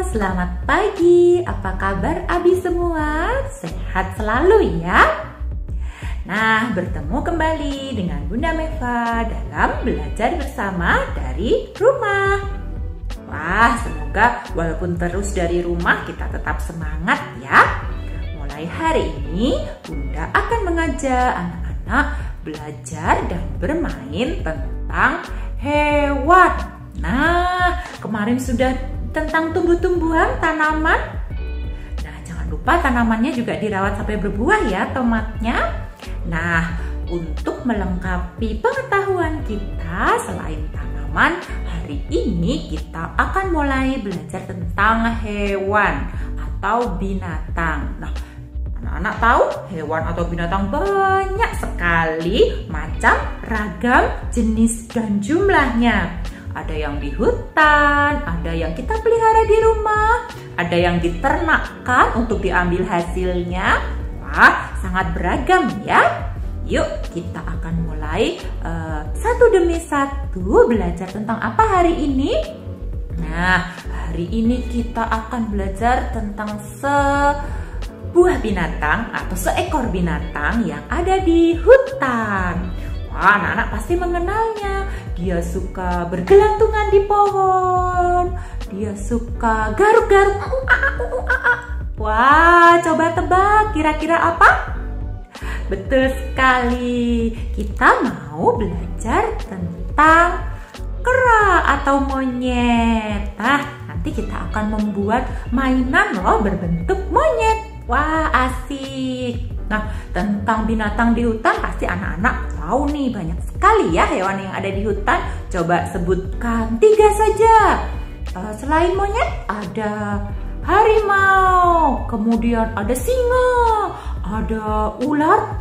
selamat pagi. Apa kabar Abi semua? Sehat selalu ya? Nah, bertemu kembali dengan Bunda Meva dalam belajar bersama dari rumah. Wah, semoga walaupun terus dari rumah kita tetap semangat ya. Mulai hari ini Bunda akan mengajak anak-anak belajar dan bermain tentang hewan. Nah, kemarin sudah tentang tumbuh-tumbuhan, tanaman. Nah, jangan lupa tanamannya juga dirawat sampai berbuah ya, tomatnya. Nah, untuk melengkapi pengetahuan kita selain tanaman, hari ini kita akan mulai belajar tentang hewan atau binatang. Nah, anak-anak tahu hewan atau binatang banyak sekali macam, ragam, jenis, dan jumlahnya. Ada yang di hutan, ada yang kita pelihara di rumah, ada yang diternakkan untuk diambil hasilnya. Wah, sangat beragam ya. Yuk, kita akan mulai satu demi satu belajar tentang apa hari ini. Nah, hari ini kita akan belajar tentang sebuah binatang atau seekor binatang yang ada di hutan. Wah, anak-anak pasti mengenalnya. Dia suka bergelantungan di pohon. Dia suka garuk-garuk. Wah, coba tebak kira-kira apa? Betul sekali. Kita mau belajar tentang kera atau monyet. Nah, nanti kita akan membuat mainan loh berbentuk monyet. Wah, asik. Nah, tentang binatang di hutan pasti anak-anak tahu nih, banyak sekali ya hewan yang ada di hutan. Coba sebutkan 3 saja. Selain monyet ada harimau, kemudian ada singa, ada ular.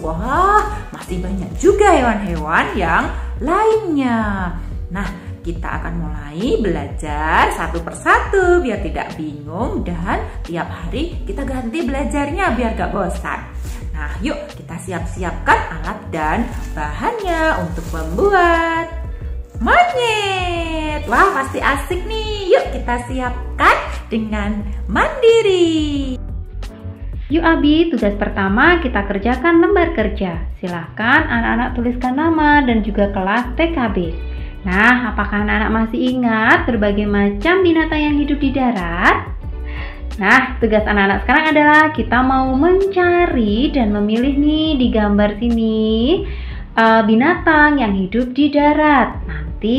Wah, masih banyak juga hewan-hewan yang lainnya. Nah, kita akan mulai belajar satu persatu biar tidak bingung, dan tiap hari kita ganti belajarnya biar gak bosan. Nah, yuk kita siap-siapkan alat dan bahannya untuk membuat monyet. Wah, pasti asik nih. Yuk kita siapkan dengan mandiri. Yuk Abi, tugas pertama kita kerjakan lembar kerja. Silahkan anak-anak tuliskan nama dan juga kelas TKB. Nah, apakah anak-anak masih ingat berbagai macam binatang yang hidup di darat? Nah, tugas anak-anak sekarang adalah kita mau mencari dan memilih nih di gambar sini binatang yang hidup di darat. Nanti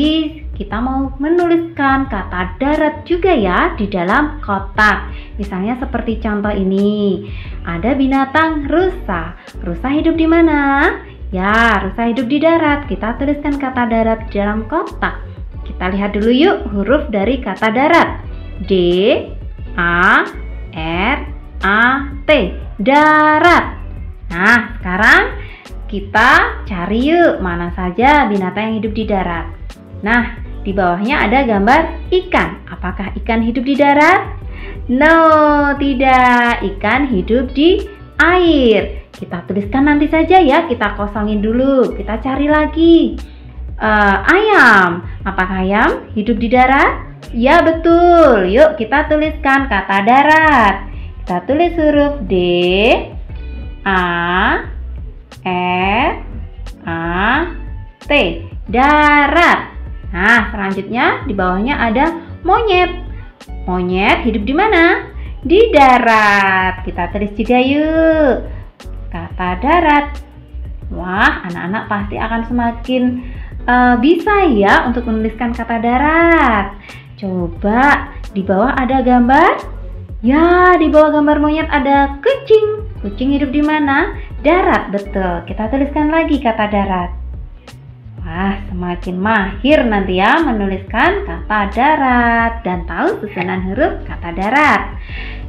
kita mau menuliskan kata darat juga ya di dalam kotak. Misalnya seperti contoh ini. Ada binatang rusa. Rusa hidup di mana? Ya, rusa hidup di darat. Kita tuliskan kata darat di dalam kotak. Kita lihat dulu yuk huruf dari kata darat. D, A, R, A, T. Darat. Nah, sekarang kita cari yuk mana saja binatang yang hidup di darat. Nah, di bawahnya ada gambar ikan. Apakah ikan hidup di darat? No, tidak. Ikan hidup di air. Kita tuliskan nanti saja ya, kita kosongin dulu. Kita cari lagi. Ayam. Apakah ayam hidup di darat? Ya, betul. Yuk kita tuliskan kata darat. Kita tulis huruf D, A, R, A, T. Darat. Nah, selanjutnya di bawahnya ada monyet. Monyet hidup di mana? Di darat. Kita tulis juga yuk kata darat. Wah, anak-anak pasti akan semakin bisa ya untuk menuliskan kata darat. Coba di bawah ada gambar. Ya, di bawah gambar monyet ada kucing. Kucing hidup di mana? Darat, betul. Kita tuliskan lagi kata darat. Wah, semakin mahir nanti ya menuliskan kata darat dan tahu susunan huruf kata darat.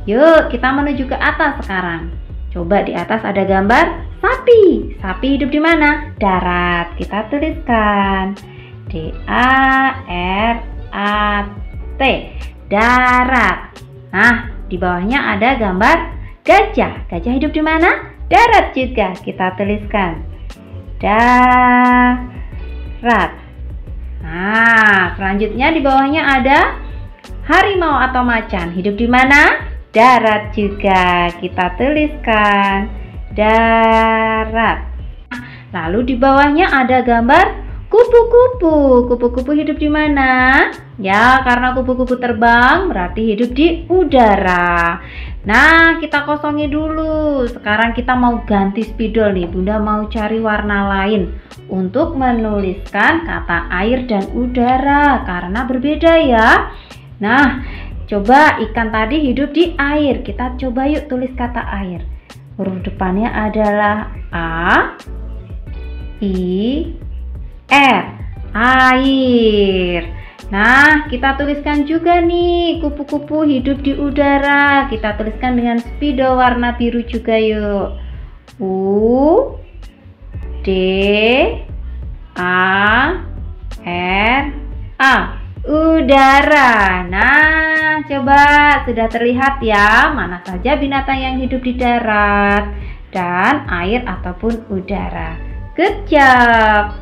Yuk, kita menuju ke atas sekarang. Coba di atas ada gambar sapi. Sapi hidup di mana? Darat. Kita tuliskan D, A, R, A, T. Darat. Nah, di bawahnya ada gambar gajah. Gajah hidup di mana? Darat juga. Kita tuliskan darat. Nah, selanjutnya di bawahnya ada harimau atau macan hidup di mana? Darat juga. Kita tuliskan darat. Lalu di bawahnya ada gambar kupu-kupu. Kupu-kupu hidup di mana? Ya, karena kupu-kupu terbang berarti hidup di udara. Nah, kita kosongi dulu. Sekarang kita mau ganti spidol nih. Bunda mau cari warna lain untuk menuliskan kata air dan udara karena berbeda ya. Nah, coba ikan tadi hidup di air. Kita coba yuk tulis kata air. Huruf depannya adalah A, I, R, air. Nah, kita tuliskan juga nih kupu-kupu hidup di udara. Kita tuliskan dengan spidol warna biru juga yuk. U, D, A, R, A. Udara. Nah, coba sudah terlihat ya mana saja binatang yang hidup di darat dan air ataupun udara. Good job.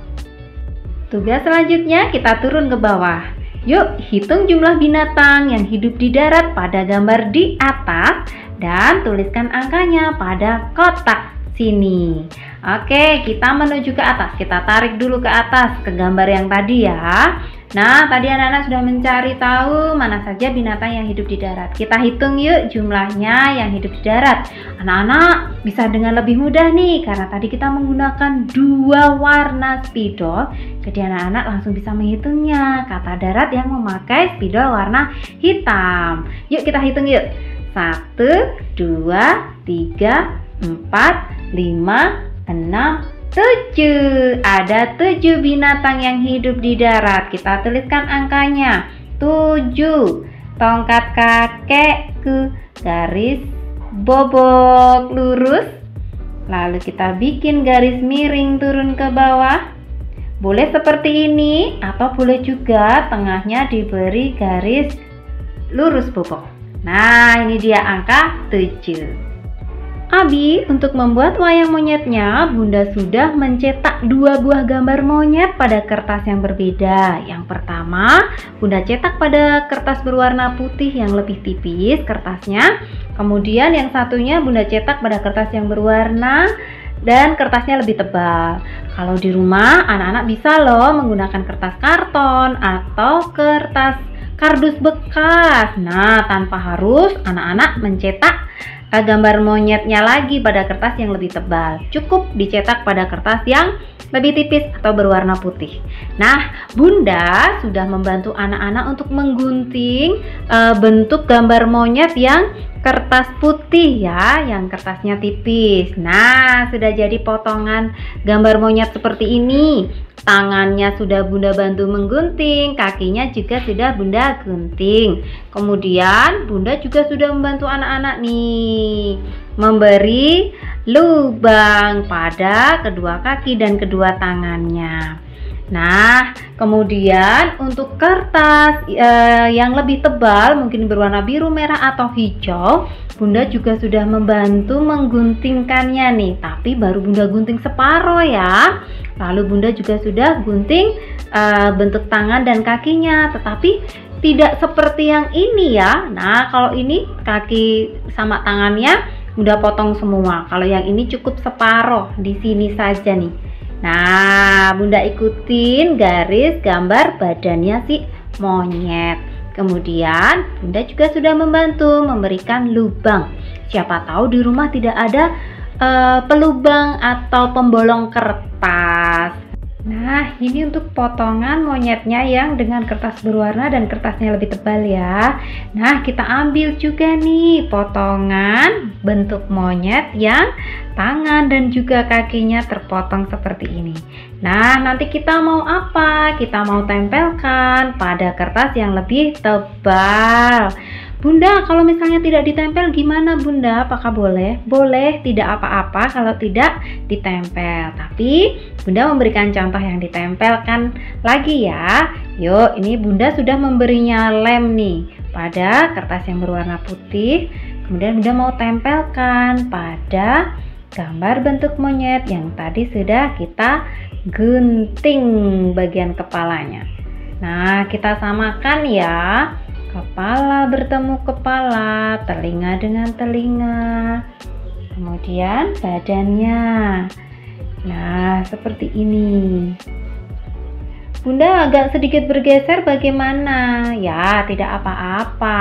Tugas selanjutnya kita turun ke bawah. Yuk hitung jumlah binatang yang hidup di darat pada gambar di atas dan tuliskan angkanya pada kotak sini. Oke, kita menuju ke atas. Kita tarik dulu ke atas ke gambar yang tadi ya. Nah, tadi anak-anak sudah mencari tahu mana saja binatang yang hidup di darat. Kita hitung yuk jumlahnya yang hidup di darat. Anak-anak bisa dengan lebih mudah nih karena tadi kita menggunakan dua warna spidol. Jadi anak-anak langsung bisa menghitungnya. Kata darat yang memakai spidol warna hitam. Yuk kita hitung yuk. 1, 2, 3, 4, 5, 6, 7. Ada 7 binatang yang hidup di darat. Kita tuliskan angkanya 7. Tongkat kakekku, garis bobok lurus. Lalu kita bikin garis miring turun ke bawah. Boleh seperti ini atau boleh juga tengahnya diberi garis lurus bobok. Nah, ini dia angka 7. Abi, untuk membuat wayang monyetnya, Bunda sudah mencetak 2 buah gambar monyet pada kertas yang berbeda. Yang pertama, Bunda cetak pada kertas berwarna putih yang lebih tipis kertasnya. Kemudian yang satunya Bunda cetak pada kertas yang berwarna dan kertasnya lebih tebal. Kalau di rumah, anak-anak bisa loh menggunakan kertas karton atau kertas kardus bekas. Nah, tanpa harus anak-anak mencetak gambar monyetnya lagi pada kertas yang lebih tebal. Cukup dicetak pada kertas yang lebih tipis atau berwarna putih. Nah, Bunda sudah membantu anak-anak untuk menggunting bentuk gambar monyet yang kertas putih ya, yang kertasnya tipis. Nah, sudah jadi potongan gambar monyet seperti ini. Tangannya sudah Bunda bantu menggunting, kakinya juga sudah Bunda gunting. Kemudian Bunda juga sudah membantu anak-anak nih memberi lubang pada kedua kaki dan kedua tangannya. Nah, kemudian untuk kertas yang lebih tebal, mungkin berwarna biru, merah, atau hijau, Bunda juga sudah membantu mengguntingkannya nih. Tapi baru Bunda gunting separoh ya. Lalu Bunda juga sudah gunting bentuk tangan dan kakinya, tetapi tidak seperti yang ini ya. Nah, kalau ini kaki sama tangannya Bunda potong semua. Kalau yang ini cukup separoh di sini saja nih. Nah, Bunda ikutin garis gambar badannya si monyet. Kemudian Bunda juga sudah membantu memberikan lubang. Siapa tahu di rumah tidak ada pelubang atau pembolong kertas. Nah, ini untuk potongan monyetnya yang dengan kertas berwarna dan kertasnya lebih tebal ya. Nah, kita ambil juga nih potongan bentuk monyet yang tangan dan juga kakinya terpotong seperti ini. Nah, nanti kita mau apa? Kita mau tempelkan pada kertas yang lebih tebal. Bunda, kalau misalnya tidak ditempel gimana Bunda? Apakah boleh? Boleh, tidak apa-apa kalau tidak ditempel. Tapi Bunda memberikan contoh yang ditempelkan lagi ya. Yuk, ini Bunda sudah memberinya lem nih pada kertas yang berwarna putih. Kemudian Bunda mau tempelkan pada gambar bentuk monyet yang tadi sudah kita gunting bagian kepalanya. Nah, kita samakan ya. Kepala bertemu kepala, telinga dengan telinga. Kemudian badannya. Nah, seperti ini. Bunda agak sedikit bergeser bagaimana? Ya, tidak apa-apa.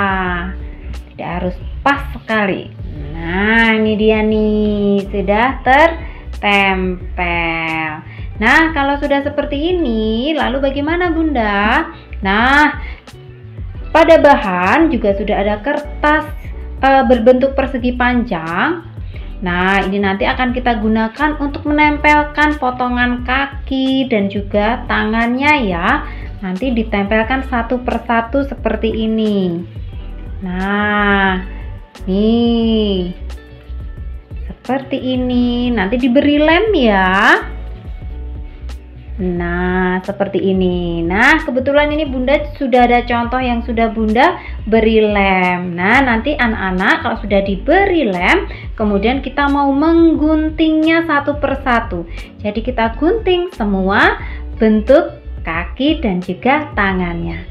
Tidak harus pas sekali. Nah, ini dia nih, sudah tertempel. Nah, kalau sudah seperti ini, lalu bagaimana Bunda? Nah, pada bahan juga sudah ada kertas berbentuk persegi panjang. Nah, ini nanti akan kita gunakan untuk menempelkan potongan kaki dan juga tangannya ya. Nanti ditempelkan satu persatu seperti ini. Nah, nih. Seperti ini. Nanti diberi lem ya. Nah, seperti ini. Nah, kebetulan ini Bunda sudah ada contoh yang sudah Bunda beri lem. Nah, nanti anak-anak kalau sudah diberi lem, kemudian kita mau mengguntingnya satu persatu. Jadi kita gunting semua bentuk kaki dan juga tangannya.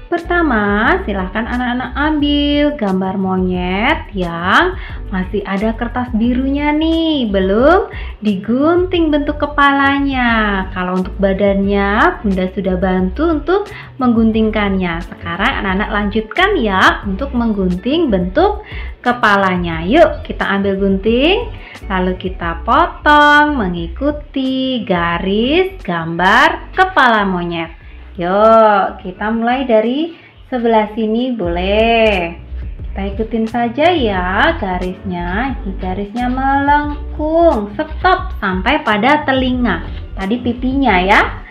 Pertama, silahkan anak-anak ambil gambar monyet yang masih ada kertas birunya nih, belum digunting bentuk kepalanya. Kalau untuk badannya, Bunda sudah bantu untuk mengguntingkannya. Sekarang anak-anak lanjutkan ya untuk menggunting bentuk kepalanya. Yuk, kita ambil gunting, lalu kita potong mengikuti garis gambar kepala monyet. Yuk, kita mulai dari sebelah sini boleh. Kita ikutin saja ya garisnya. Ini garisnya melengkung, stop sampai pada telinga. Tadi pipinya ya.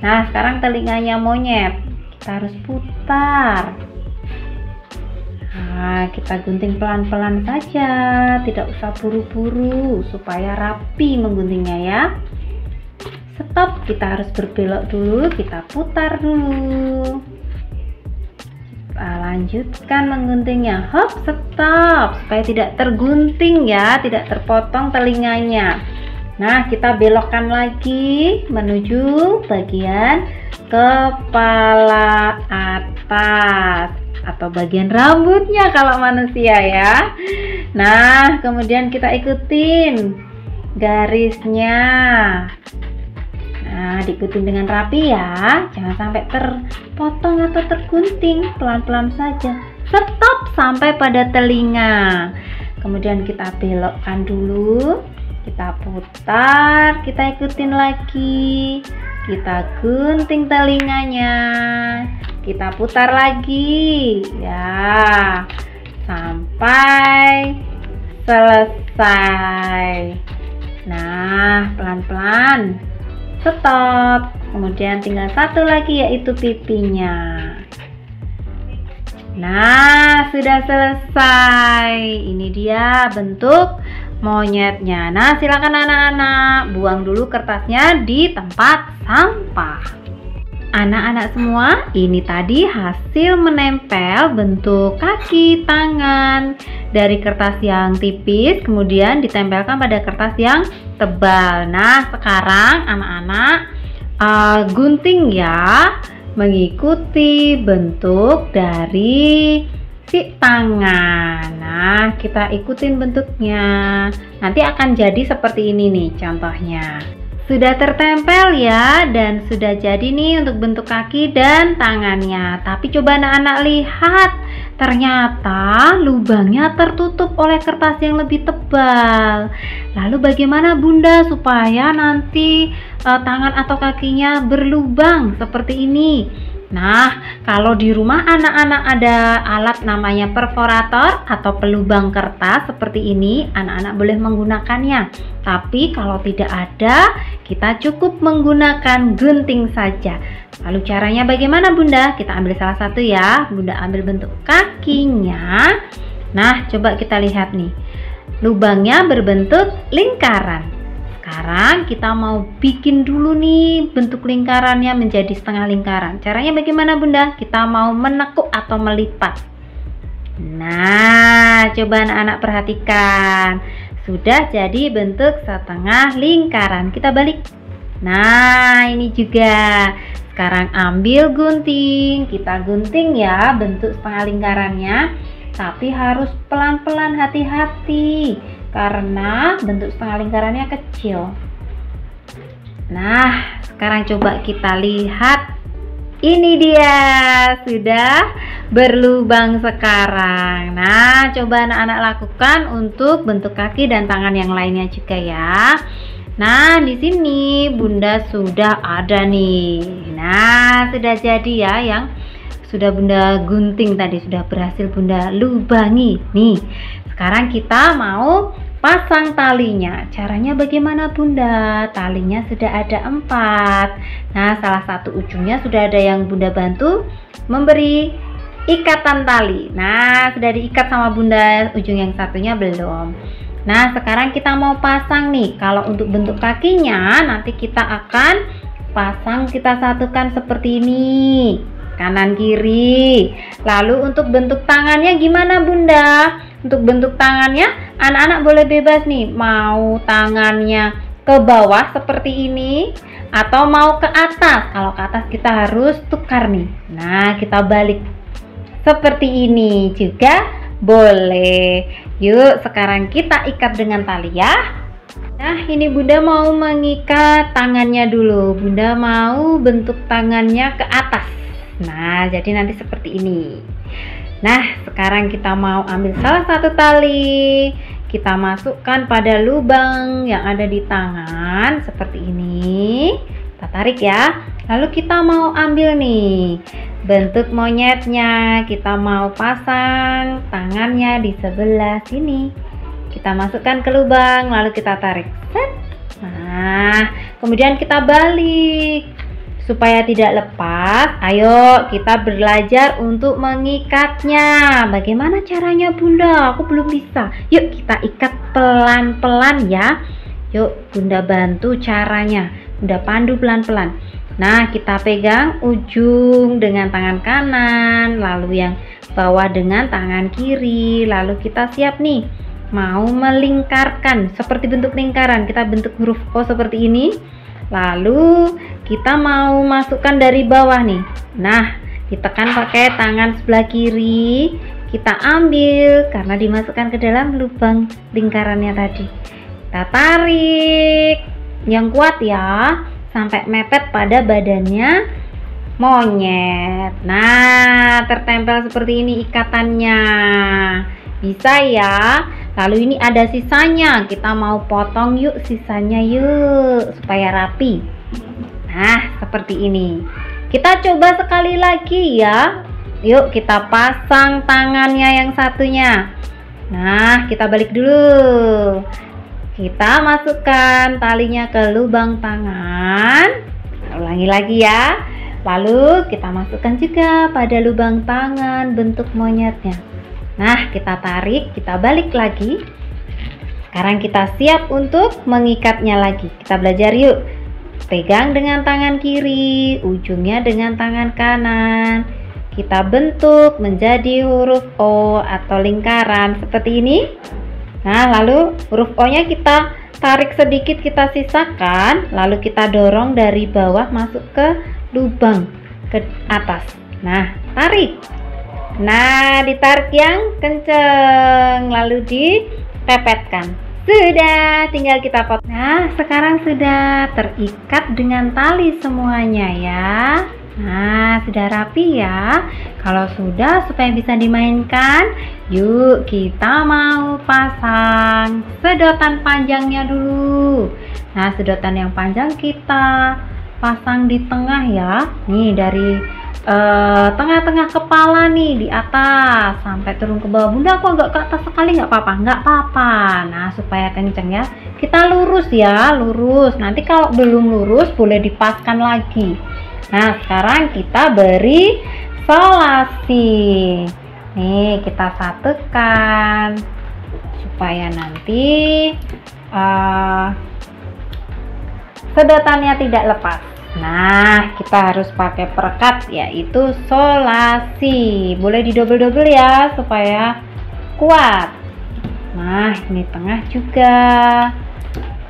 Nah, sekarang telinganya monyet. Kita harus putar. Nah, kita gunting pelan-pelan saja, tidak usah buru-buru supaya rapi mengguntingnya ya. Stop, kita harus berbelok dulu, kita putar dulu. Kita lanjutkan mengguntingnya. Hop, stop, supaya tidak tergunting ya, tidak terpotong telinganya. Nah, kita belokkan lagi menuju bagian kepala atas atau bagian rambutnya kalau manusia ya. Nah, kemudian kita ikutin garisnya. Nah, diikutin dengan rapi ya, jangan sampai terpotong atau tergunting, pelan-pelan saja. Stop sampai pada telinga. Kemudian kita belokkan dulu, kita putar, kita ikutin lagi, kita gunting telinganya, kita putar lagi ya, sampai selesai. Nah, pelan-pelan. Stop, kemudian tinggal satu lagi yaitu pipinya. Nah, sudah selesai. Ini dia bentuk monyetnya. Nah, silakan anak-anak buang dulu kertasnya di tempat sampah. Anak-anak semua, ini tadi hasil menempel bentuk kaki, tangan dari kertas yang tipis, kemudian ditempelkan pada kertas yang tebal. Nah, sekarang anak-anak gunting ya, mengikuti bentuk dari si tangan. Nah, kita ikutin bentuknya. Nanti akan jadi seperti ini nih contohnya. Sudah tertempel ya, dan sudah jadi nih untuk bentuk kaki dan tangannya. Tapi coba anak-anak lihat, ternyata lubangnya tertutup oleh kertas yang lebih tebal. Lalu bagaimana Bunda supaya nanti tangan atau kakinya berlubang seperti ini? Nah, kalau di rumah anak-anak ada alat namanya perforator atau pelubang kertas seperti ini, anak-anak boleh menggunakannya. Tapi kalau tidak ada, kita cukup menggunakan gunting saja. Lalu caranya bagaimana Bunda? Kita ambil salah satu ya. Bunda ambil bentuk kakinya. Nah, coba kita lihat nih. Lubangnya berbentuk lingkaran. Sekarang kita mau bikin dulu nih bentuk lingkarannya menjadi setengah lingkaran. Caranya bagaimana Bunda? Kita mau menekuk atau melipat. Nah, coba anak-anak perhatikan. Sudah jadi bentuk setengah lingkaran. Kita balik. Nah, ini juga sekarang ambil gunting, kita gunting ya bentuk setengah lingkarannya, tapi harus pelan-pelan, hati-hati karena bentuk setengah lingkarannya kecil. Nah, sekarang coba kita lihat. Ini dia, sudah berlubang sekarang. Nah, coba anak-anak lakukan untuk bentuk kaki dan tangan yang lainnya juga ya. Nah, di sini Bunda sudah ada nih. Nah, sudah jadi ya yang sudah Bunda gunting tadi, sudah berhasil Bunda lubangi. Nih, sekarang kita mau pasang talinya. Caranya bagaimana Bunda? Talinya sudah ada 4. Nah, salah satu ujungnya sudah ada yang Bunda bantu memberi ikatan tali. Nah, sudah diikat sama Bunda, ujung yang satunya belum. Nah, sekarang kita mau pasang nih. Kalau untuk bentuk kakinya nanti kita akan pasang, kita satukan seperti ini, kanan kiri. Lalu untuk bentuk tangannya gimana Bunda? Untuk bentuk tangannya anak-anak boleh bebas nih, mau tangannya ke bawah seperti ini atau mau ke atas. Kalau ke atas kita harus tukar nih. Nah, kita balik seperti ini juga boleh. Yuk, sekarang kita ikat dengan tali ya. Nah, ini Bunda mau mengikat tangannya dulu. Bunda mau bentuk tangannya ke atas. Nah, jadi nanti seperti ini. Nah, sekarang kita mau ambil salah satu tali, kita masukkan pada lubang yang ada di tangan seperti ini. Kita tarik ya. Lalu kita mau ambil nih bentuk monyetnya. Kita mau pasang tangannya di sebelah sini. Kita masukkan ke lubang, lalu kita tarik. Set. Nah, kemudian kita balik. Supaya tidak lepas, ayo kita belajar untuk mengikatnya. Bagaimana caranya Bunda? Aku belum bisa. Yuk kita ikat pelan-pelan ya. Yuk Bunda bantu caranya. Bunda pandu pelan-pelan. Nah, kita pegang ujung dengan tangan kanan, lalu yang bawah dengan tangan kiri. Lalu kita siap nih, mau melingkarkan seperti bentuk lingkaran. Kita bentuk huruf O seperti ini. Lalu kita mau masukkan dari bawah nih. Nah, ditekan pakai tangan sebelah kiri. Kita ambil karena dimasukkan ke dalam lubang lingkarannya tadi. Kita tarik yang kuat ya, sampai mepet pada badannya monyet. Nah, tertempel seperti ini ikatannya. Bisa ya. Lalu ini ada sisanya, kita mau potong yuk sisanya yuk supaya rapi. Nah, seperti ini. Kita coba sekali lagi ya. Yuk kita pasang tangannya yang satunya. Nah, kita balik dulu. Kita masukkan talinya ke lubang tangan. Ulangi lagi ya. Lalu kita masukkan juga pada lubang tangan bentuk monyetnya. Nah, kita tarik, kita balik lagi. Sekarang kita siap untuk mengikatnya lagi. Kita belajar yuk. Pegang dengan tangan kiri, ujungnya dengan tangan kanan. Kita bentuk menjadi huruf O atau lingkaran seperti ini. Nah, lalu huruf O-nya kita tarik sedikit, kita sisakan. Lalu kita dorong dari bawah masuk ke lubang ke atas. Nah, tarik. Nah, ditarik yang kenceng, lalu dipepetkan. Sudah, tinggal kita potong. Nah, sekarang sudah terikat dengan tali semuanya ya. Nah, sudah rapi ya. Kalau sudah, supaya bisa dimainkan, yuk kita mau pasang sedotan panjangnya dulu. Nah, sedotan yang panjang kita pasang di tengah ya. Nih, dari tengah-tengah kepala nih, di atas sampai turun ke bawah. Bunda, aku agak ke atas sekali, nggak apa-apa, nggak apa-apa. Nah, supaya kenceng ya, kita lurus ya, lurus. Nanti kalau belum lurus boleh dipaskan lagi. Nah, sekarang kita beri solasi. Nih, kita satukan supaya nanti sedotannya tidak lepas. Nah, kita harus pakai perekat, yaitu solasi. Boleh didobel-dobel ya supaya kuat. Nah, ini tengah juga.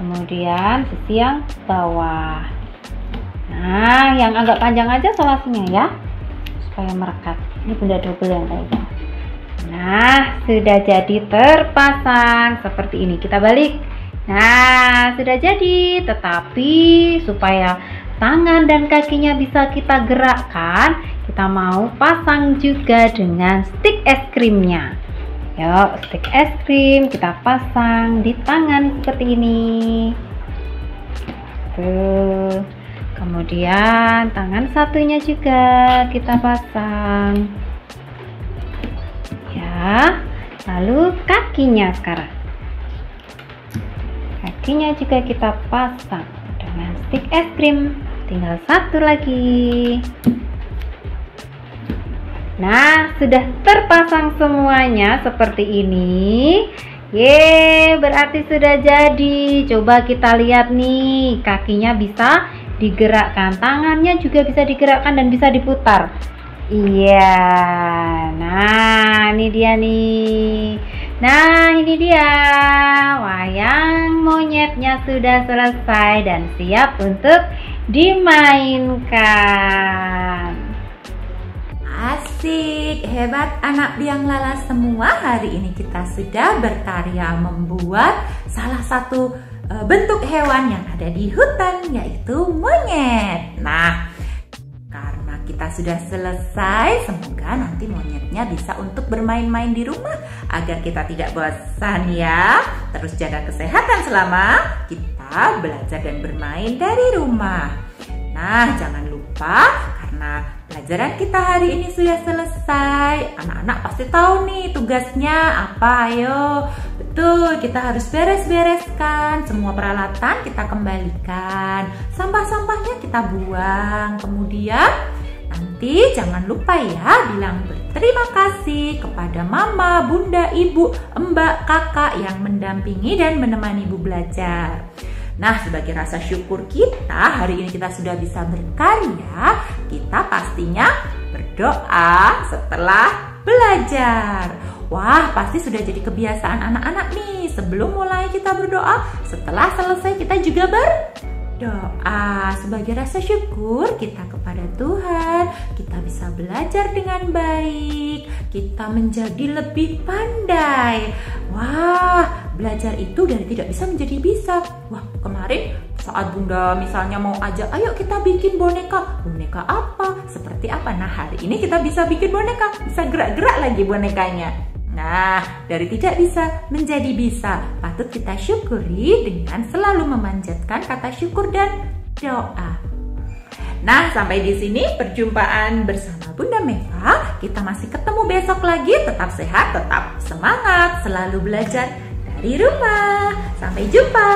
Kemudian sisi yang bawah. Nah, yang agak panjang aja solasinya ya, supaya merekat. Ini Bunda double yang kayaknya. Nah, sudah jadi terpasang seperti ini. Kita balik. Nah, sudah jadi. Tetapi supaya tangan dan kakinya bisa kita gerakkan, kita mau pasang juga dengan stik es krimnya. Yuk, stik es krim kita pasang di tangan seperti ini. Tuh. Kemudian tangan satunya juga kita pasang. Ya, lalu kakinya sekarang. Kakinya juga kita pasang dengan stik es krim. Tinggal satu lagi. Nah, sudah terpasang semuanya seperti ini. Yeay, berarti sudah jadi. Coba kita lihat nih, kakinya bisa digerakkan, tangannya juga bisa digerakkan dan bisa diputar. Iya. Nah, ini dia nih. Nah, ini dia. Wayang monyetnya sudah selesai dan siap untuk dimainkan. Asik, hebat anak biang lala semua. Hari ini kita sudah berkarya membuat salah satu bentuk hewan yang ada di hutan, yaitu monyet. Nah, karena kita sudah selesai, semoga nanti monyetnya bisa untuk bermain-main di rumah agar kita tidak bosan ya. Terus jaga kesehatan selama kita belajar dan bermain dari rumah. Nah, jangan lupa karena pelajaran kita hari ini sudah selesai. Anak-anak pasti tahu nih tugasnya apa, ayo. Betul, kita harus beres-bereskan. Semua peralatan kita kembalikan. Sampah-sampahnya kita buang. Kemudian nanti jangan lupa ya bilang berterima kasih kepada mama, bunda, ibu, mbak, kakak yang mendampingi dan menemani ibu belajar. Nah, sebagai rasa syukur kita, hari ini kita sudah bisa berkarya, kita pastinya berdoa setelah belajar. Wah, pasti sudah jadi kebiasaan anak-anak nih. Sebelum mulai kita berdoa, setelah selesai kita juga berdoa. Sebagai rasa syukur kita kepada Tuhan, kita bisa belajar dengan baik, kita menjadi lebih pandai. Wah, belajar itu dari tidak bisa menjadi bisa. Wah, kemarin saat Bunda misalnya mau ajak, ayo kita bikin boneka. Boneka apa? Seperti apa? Nah, hari ini kita bisa bikin boneka. Bisa gerak-gerak lagi bonekanya. Nah, dari tidak bisa menjadi bisa. Patut kita syukuri dengan selalu memanjatkan kata syukur dan doa. Nah, sampai di sini perjumpaan bersama Bunda Meva. Kita masih ketemu besok lagi. Tetap sehat, tetap semangat, selalu belajar dari rumah. Sampai jumpa.